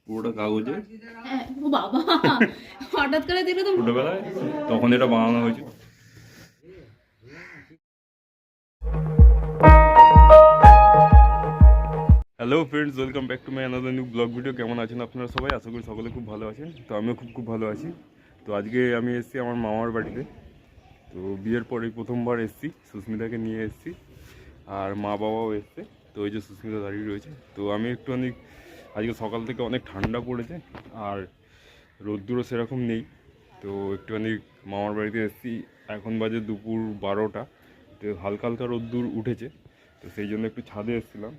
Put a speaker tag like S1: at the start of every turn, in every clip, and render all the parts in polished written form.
S1: পুরোটা কাগজে।
S2: ও বাবা, হঠাৎ করে দিল তো।
S1: ছোটবেলায় তখন এটা বানানো হয়েছে। Hello friends, welcome back to my another new blog video. কেমন আছেন আপনারা সবাই? আশা করি সকলে খুব ভালো আছেন। তো আমিও খুব ভালো আছি। তো আজকে আমি এসেছি আমার মামার বাড়িতে। তো বিয়ের পরে প্রথমবার এসেছি, সুস্মিতাকে নিয়ে এসেছি, আর মা বাবাও এসছে। তো ওই যে সুস্মিতা দাঁড়িয়ে রয়েছে। তো আমি একটুখানি আজকে সকাল থেকে অনেক ঠান্ডা পড়েছে আর রোদ্দুরও সেরকম নেই। তো একটুখানি মামার বাড়িতে এসেছি। এখন বাজে দুপুর 12টা। তো হালকা হালকা রোদ্দুর উঠেছে, তো সেই জন্য একটু ছাদে এসেছিলাম।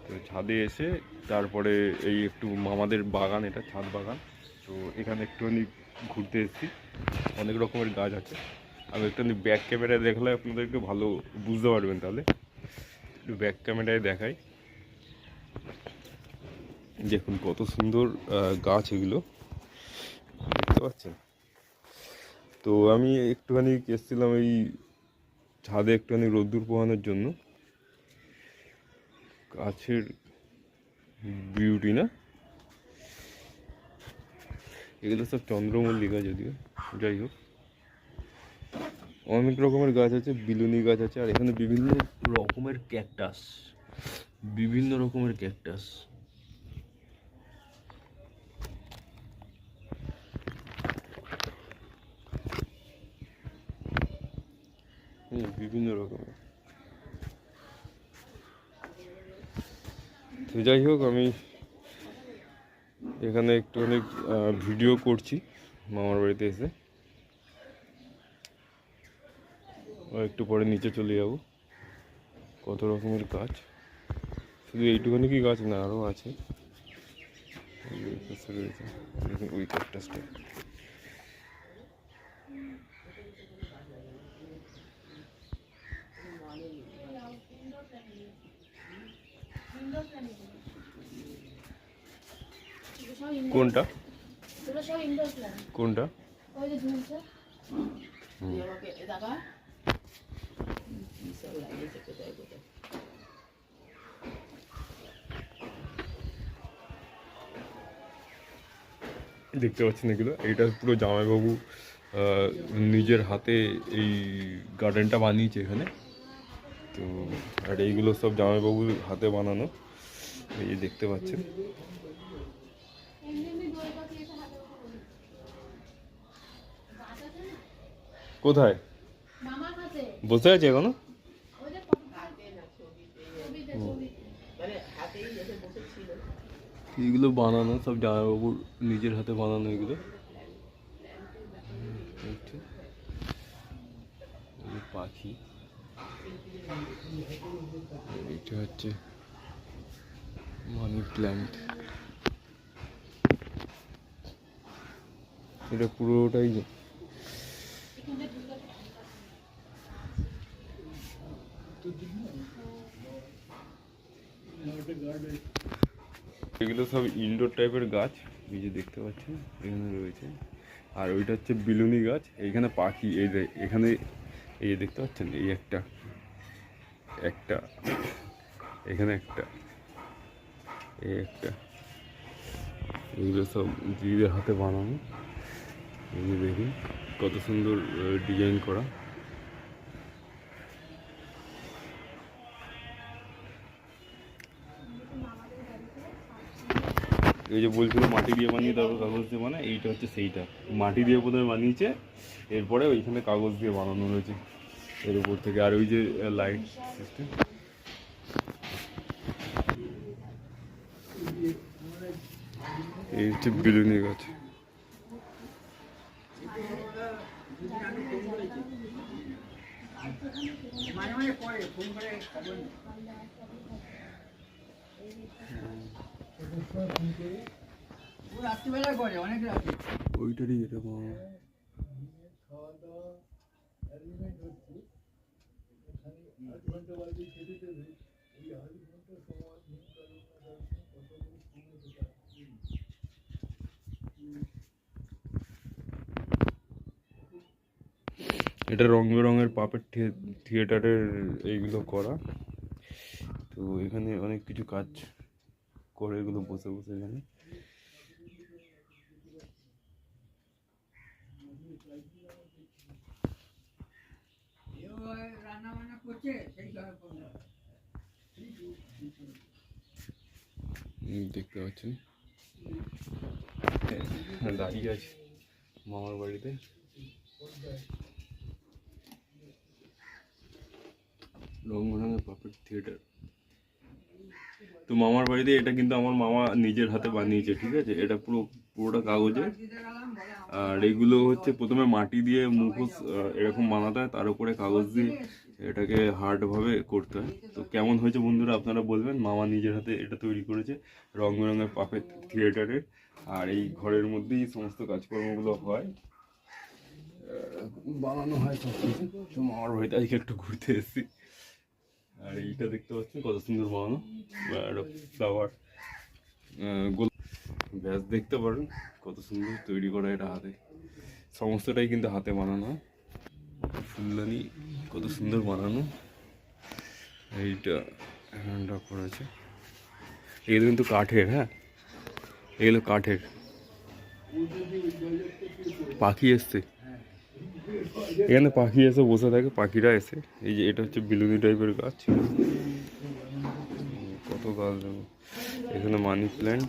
S1: তো ছাদে এসে তারপরে এই একটু মামাদের বাগান, এটা ছাদ বাগান। তো এখানে একটুখানি ঘুরতে এসেছি। অনেক রকমের গাছ আছে। আমি একটুখানি ব্যাক ক্যামেরায় দেখলে আপনাদেরকে ভালো বুঝতে পারবেন। তাহলে একটু ব্যাক ক্যামেরায় দেখাই। দেখুন কত সুন্দর গাছ এগুলো, দেখতে পাচ্ছেন? তো আমি একটুখানি এসেছিলাম এই ছাদে একটুখানি রোদ্দুর পোহানোর জন্য। গাছের বিউটি না, এগুলো সব চন্দ্রমল্লিকা, যদিও যাই হোক অনেক রকমের গাছ আছে, বিলুনি গাছ আছে, আর এখানে বিভিন্ন রকমের ক্যাকটাস, বিভিন্ন রকমের ক্যাকটাস। বিভিন্ন রকমের। তো যাই হোক, আমি এখানে একটুখানি ভিডিও করছি মামার বাড়িতে এসে। একটু পরে নিচে চলে যাব। কত রকমের গাছ, শুধু এইটুখানি কি গাছ না, আরও আছে। ওই ক্যাকটাসটা কোনটা কোনটা? দেখতে পাচ্ছেন এগুলো, এইটা পুরো জামাইবাবু নিজের হাতে এই গার্ডেনটা বানিয়েছে এখানে। তো আর এইগুলো সব জামাইবাবুর হাতে বানানো, এই যে দেখতে পাচ্ছেন। কোথায় বসে আছে এখনো? এইগুলো বানানো সব জামাইবাবুর নিজের হাতে বানানো এগুলো। পাখি, এটা হচ্ছে মানি প্ল্যান্ট। এটা পুরোটাই এগুলো সব ইনডোর টাইপের গাছ, এই যে দেখতে পাচ্ছেন এখানে রয়েছে। আর ওইটা হচ্ছে বিলুনি গাছ। এইখানে পাখি, এই যে এখানে এই যে দেখতে পাচ্ছেন, এই একটা একটা এখানে একটা, এই একটা, এগুলো সব দিদিদের হাতে বানানো। এই যে দেখুন কত সুন্দর ডিজাইন করা। এই যে বলছিল মাটি দিয়ে বানিয়ে তারপর কাগজ দিয়ে বানায়, এইটা হচ্ছে সেইটা। মাটি দিয়ে প্রথমে বানিয়েছে, এরপরে ওইখানে কাগজ দিয়ে বানানো হয়েছে এর উপর থেকে। আর ওই যে লাইট সিস্টেম, এই হচ্ছে বিলুনি গাছ। ওইটারই এটা এটা রং বেরঙের পাপেট থিয়েটারের এইগুলো করা। তো এখানে অনেক কিছু কাজ করে এগুলো বসে বসে এখানে। দেখতে পাচ্ছেন দাঁড়িয়ে আছে মামার বাড়িতে। রংবেরঙের পাপেট থিয়েটার। তো মামার বাড়িতে এটা কিন্তু আমার মামা নিজের হাতে বানিয়েছে, ঠিক আছে? এটা পুরোটা কাগজে। আর এগুলো হচ্ছে প্রথমে মাটি দিয়ে মুখোশ এরকম বানাতে হয়, তার উপরে কাগজ দিয়ে এটাকে হার্ডভাবে করতে হয়। তো কেমন হয়েছে বন্ধুরা আপনারা বলবেন। মামা নিজের হাতে এটা তৈরি করেছে রং বেরঙের পাপেট থিয়েটারের। আর এই ঘরের মধ্যেই সমস্ত কাজকর্মগুলো হয়, বানানো হয় সব কিছু। তো মামার বাড়িতে আজকে একটু ঘুরতে এসেছি। আর এইটা দেখতে পাচ্ছেন কত সুন্দর বানানো, ফ্লাওয়ার ব্যাস দেখতে পারেন কত সুন্দর তৈরি করা এটা হাতে। সমস্তটাই কিন্তু হাতে বানানো হয়। ফুলদানি কত সুন্দর বানানো। এইটা হ্যান্ডটা করেছে, এগুলো কিন্তু কাঠের। হ্যাঁ, এগুলো কাঠের। পাখি এসছে এখানে, পাখি এসে বসে থাকে, পাখিরা এসে। এই যে এটা হচ্ছে বিলুনি টাইপের গাছ, কত গাছ দেখো এখানে। মানি প্ল্যান্ট,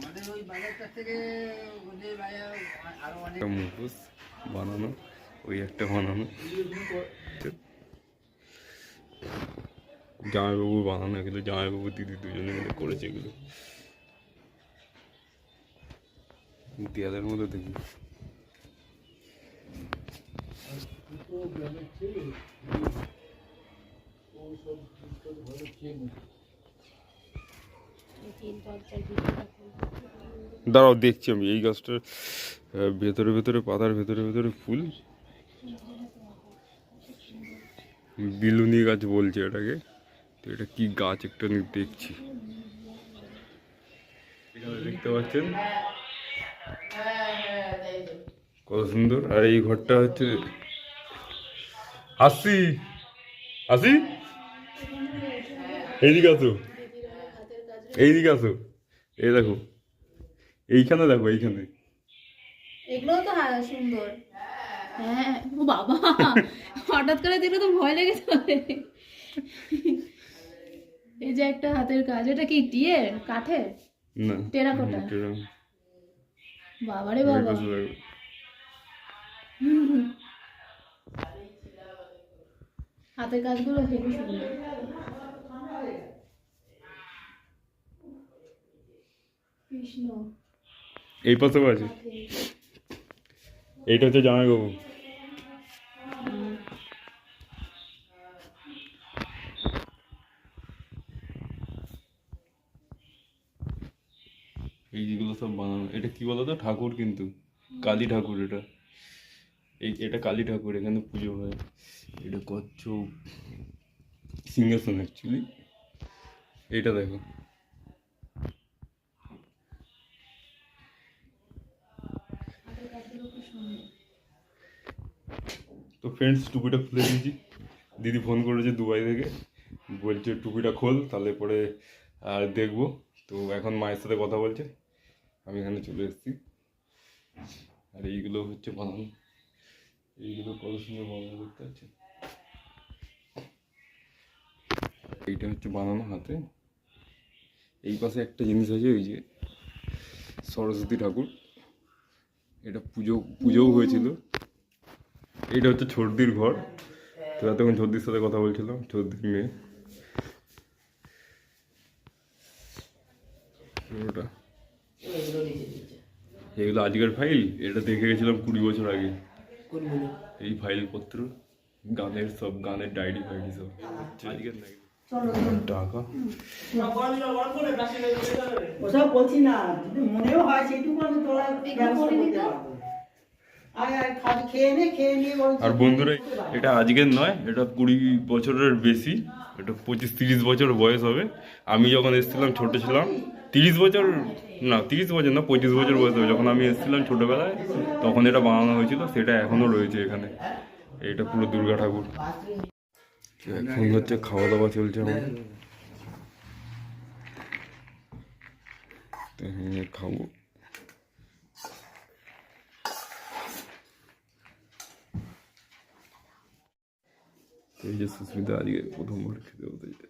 S1: মুখোশ বানানো, ওই একটা বানানো জামাইবাবু বানানো। এগুলো জামাইবাবু দিদি দুজনে মিলে করেছে এগুলো। দেয়ালের মধ্যে দেখি দাঁড়াও দেখছি আমি। এই গাছটার ভেতরে ভেতরে, পাতার ভেতরে ভেতরে ফুল। বিলুনি গাছ বলছে এটাকে। তো এটা কি গাছ একটা দেখছি। এখানে দেখতে পাচ্ছেন কত সুন্দর। আর এই ঘরটা হচ্ছে আসি আসি এইদিকে আসো, এইদিকে আসো। এই দেখো, এইখানে দেখো, এইখানে।
S2: এগুলো তো সুন্দর। হ্যাঁ, ও বাবা, হঠাৎ করে দেখলে তো ভয় লেগে যাবে। এই যে একটা হাতের কাজ, এটা কি টিয়ের কাঠের?
S1: না,
S2: টেরাকোটা। বাবারে বাবা, হাতের কাজগুলো হেবি সুন্দর। কৃষ্ণ
S1: এই পাশেও আছে। এইটা হচ্ছে জামাইবাবু। এই যেগুলো সব বানানো, এটা কি বলতো, ঠাকুর কিন্তু কালী ঠাকুর। এটা কালী ঠাকুর, এখানে পুজো হয়। এটা কচ্ছপ সিংহাসন অ্যাকচুয়ালি। এইটা দেখো, তো ফ্রেন্ডস টুপিটা খুলে দিয়েছি। দিদি ফোন করেছে দুবাই থেকে, বলছে টুপিটা খোল, তাহলে পরে আর দেখবো। তো এখন মায়ের সাথে কথা বলছে, আমি এখানে চলে এসেছি। আর এইগুলো হচ্ছে বানানো, এইগুলো কত সুন্দর বানানো দেখতে পাচ্ছেন। এইটা হচ্ছে বানানো হাতে। এই পাশে একটা জিনিস আছে, ওই যে সরস্বতী ঠাকুর। এটা পুজোও হয়েছিল। এইটা হচ্ছে ছর্দির ঘর। তো এতক্ষণ ছর্দির সাথে কথা বলছিলাম, ছর্দির মেয়ে। ওটা এগুলো আজকের ফাইল। এটা দেখে গেছিলাম 20 বছর আগে। এই ফাইল পত্র, গানের সব, গানের ডায়েরি ফাইরি সব আজকের নাকি টাকা।
S3: ওসব বলছি না, যদি মনেও হয় সেটুকু আমি তোরা ব্যবস্থা করতে পারবো।
S1: আর বন্ধুরা, এটা আজকের নয়, এটা 20 বছরের বেশি। এটা 25-30 বছর বয়স হবে। আমি যখন এসেছিলাম ছোট ছিলাম, 30 বছর না, 30 বছর না, 35 বছর বয়স হবে যখন আমি এসেছিলাম ছোটবেলায়, তখন এটা বানানো হয়েছিল। সেটা এখনো রয়েছে এখানে। এটা পুরো দুর্গা ঠাকুর। এখন হচ্ছে খাওয়া দাওয়া চলছে আমাদের। খাবো। এই যে সুস্মিতা আজকে প্রথমবার খেতে হতে যায়।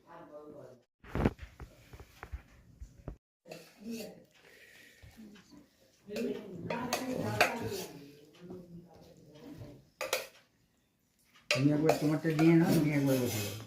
S3: তুমি একবার তোমারটা দিয়ে নাও, আমি একবার বসে যাবো।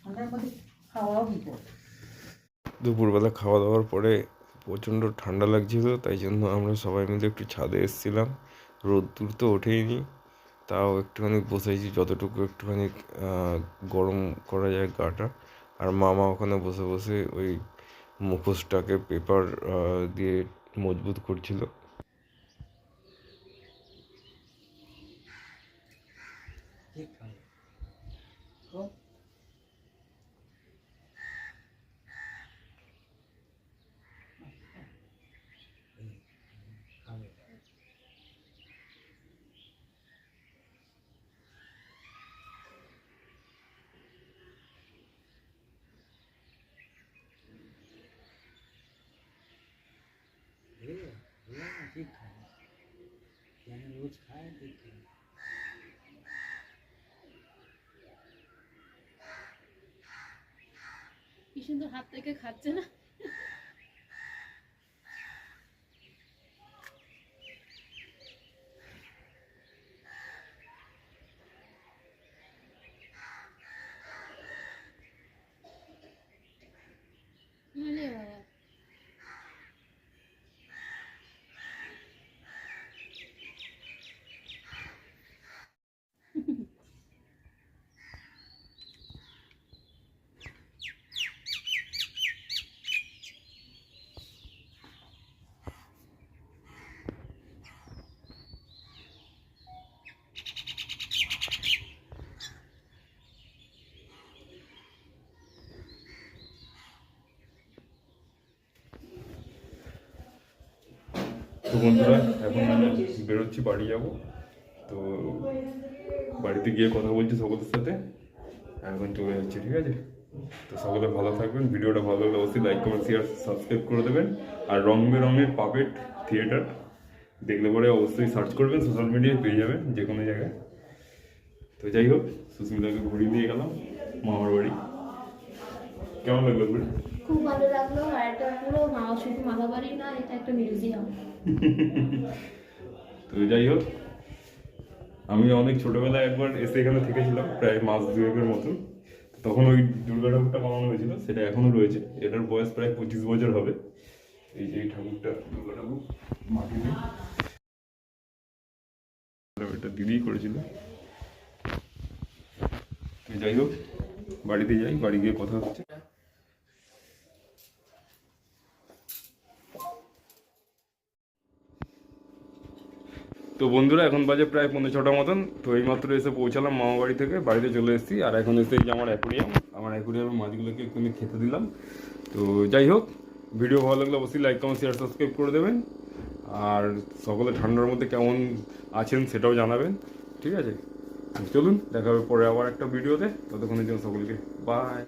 S3: ঠান্ডার মধ্যে খাওয়াও বিপদ।
S1: দুপুরবেলা খাওয়া দাওয়ার পরে প্রচণ্ড ঠান্ডা লাগছিল, তাই জন্য আমরা সবাই মিলে একটু ছাদে এসেছিলাম। রোদ্দুর তো ওঠেইনি, তাও একটুখানি বসেছি যতটুকু একটুখানি গরম করা যায় গাটা। আর মামা ওখানে বসে বসে ওই মুখোশটাকে পেপার দিয়ে মজবুত করছিল।
S3: ঠিক খাবে। তো খাবে। ঠিক খাবে। কেন রোজ খায় ঠিক খাবে।
S2: কি সুন্দর হাত থেকে খাচ্ছে না? আরে বাবা।
S1: তো বন্ধুরা, এখন আমি বেরোচ্ছি, বাড়ি যাব। তো বাড়িতে গিয়ে কথা বলছি সকলের সাথে, এখন চলে যাচ্ছি, ঠিক আছে? তো সকলে ভালো থাকবেন। ভিডিওটা ভালো লাগলে অবশ্যই লাইক কমেন্ট শেয়ার সাবস্ক্রাইব করে দেবেন। আর রং বেরঙের পাপেট থিয়েটার দেখলে পরে অবশ্যই সার্চ করবেন, সোশ্যাল মিডিয়ায় পেয়ে যাবেন যে কোনো জায়গায়। তো যাই হোক, সুস্মিতাকে ঘুরিয়ে দিয়ে গেলাম মামার বাড়ি। কেমন লাগলো ঘুরে?
S2: খুব ভালো লাগলো। আর এটা পুরো শুধু মামা বাড়ি না, এটা একটা মিউজিয়াম।
S1: তো যাই হোক, আমি অনেক ছোটবেলায় একবার এসে এখানে থেকেছিলাম, প্রায় মাস দুয়েকের মতন। তখন ওই দুর্গা ঠাকুরটা বানানো হয়েছিল, সেটা এখনো রয়েছে। এটার বয়স প্রায় 25 বছর হবে। এই যে এই ঠাকুরটা, দুর্গা ঠাকুর মাটিতে, এটা দিদিই করেছিল। তো যাই হোক, বাড়িতে যাই, বাড়ি গিয়ে কথা হচ্ছে। তো বন্ধুরা, এখন বাজে প্রায় 5:45 মতন। তো এইমাত্র এসে পৌঁছালাম মামা বাড়ি থেকে, বাড়িতে চলে এসেছি। আর এখন এসে এই যে আমার অ্যাকোরিয়ামে মাছগুলোকে একটুখানি খেতে দিলাম। তো যাই হোক, ভিডিও ভালো লাগলে অবশ্যই লাইক কমেন্ট শেয়ার সাবস্ক্রাইব করে দেবেন। আর সকলে ঠান্ডার মধ্যে কেমন আছেন সেটাও জানাবেন, ঠিক আছে? চলুন, দেখা হবে পরে আবার একটা ভিডিওতে। ততক্ষণের জন্য সকলকে বাই।